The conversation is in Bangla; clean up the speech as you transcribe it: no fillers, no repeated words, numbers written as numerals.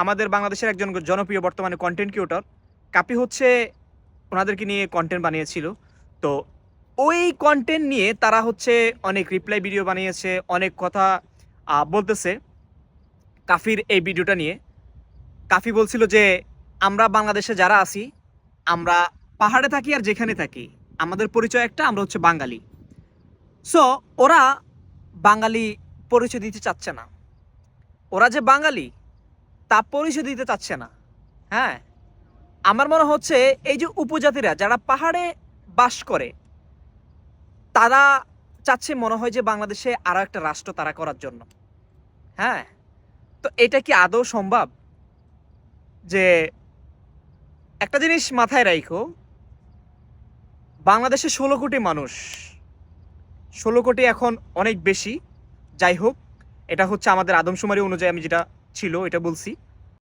আমাদের বাংলাদেশের একজন জনপ্রিয় বর্তমানে কন্টেন্ট ক্রিয়েটর কাপি হচ্ছে ওনাদেরকে নিয়ে কন্টেন্ট বানিয়েছিল। তো ওই কন্টেন্ট নিয়ে তারা হচ্ছে অনেক রিপ্লাই ভিডিও বানিয়েছে, অনেক কথা বলতেছে কাফির এই ভিডিওটা নিয়ে। কাফি বলছিল যে আমরা বাংলাদেশে যারা আছি, আমরা পাহাড়ে থাকি আর যেখানে থাকি, আমাদের পরিচয় একটা, আমরা হচ্ছে বাঙালি। সো ওরা বাঙালি পরিচয় দিতে চাচ্ছে না, ওরা যে বাঙালি তা পরিচয় দিতে চাচ্ছে না। হ্যাঁ, আমার মনে হচ্ছে এই যে উপজাতিরা যারা পাহাড়ে বাস করে তারা চাচ্ছে মনে হয় যে বাংলাদেশে আরো একটা রাষ্ট্র তারা করার জন্য। হ্যাঁ, তো এটা কি আদৌ সম্ভব? যে একটা জিনিস মাথায় রাখো, বাংলাদেশে 16 কোটি মানুষ, 16 কোটি এখন অনেক বেশি। যাই হোক, এটা হচ্ছে আমাদের আদমশুমারি অনুযায়ী আমি যেটা ছিল এটা বলছি।